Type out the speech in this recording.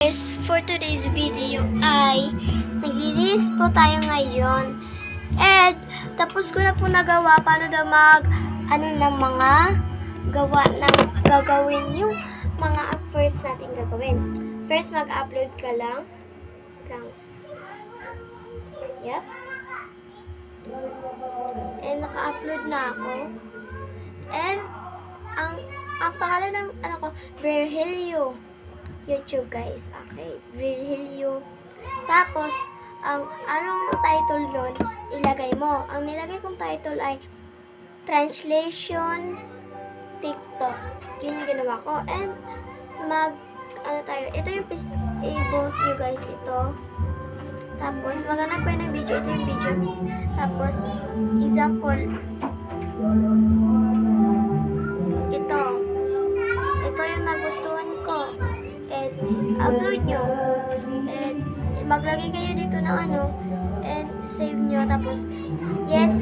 guys, for today's video ay naglilinis po tayo ngayon. And tapos ko na po nagawa paano daw ng mga gagawin yung mga first natin gagawin. First mag-upload ka lang. Yep. And naka-upload na ako. And ang pangalan ng Virgilio YouTube, guys. Okay, Virgilio. Tapos, anong title nun, ilagay mo. Ang nilagay kong title ay Translation TikTok. Yun yung ginawa ko. And, ito yung i-vote nyo, guys, ito. Tapos, maghanap kayo ng video. Ito yung video. Tapos, example, ito yung nagustuhan ko. And upload nyo. And maglagay kayo dito ng and save nyo. Tapos, yes,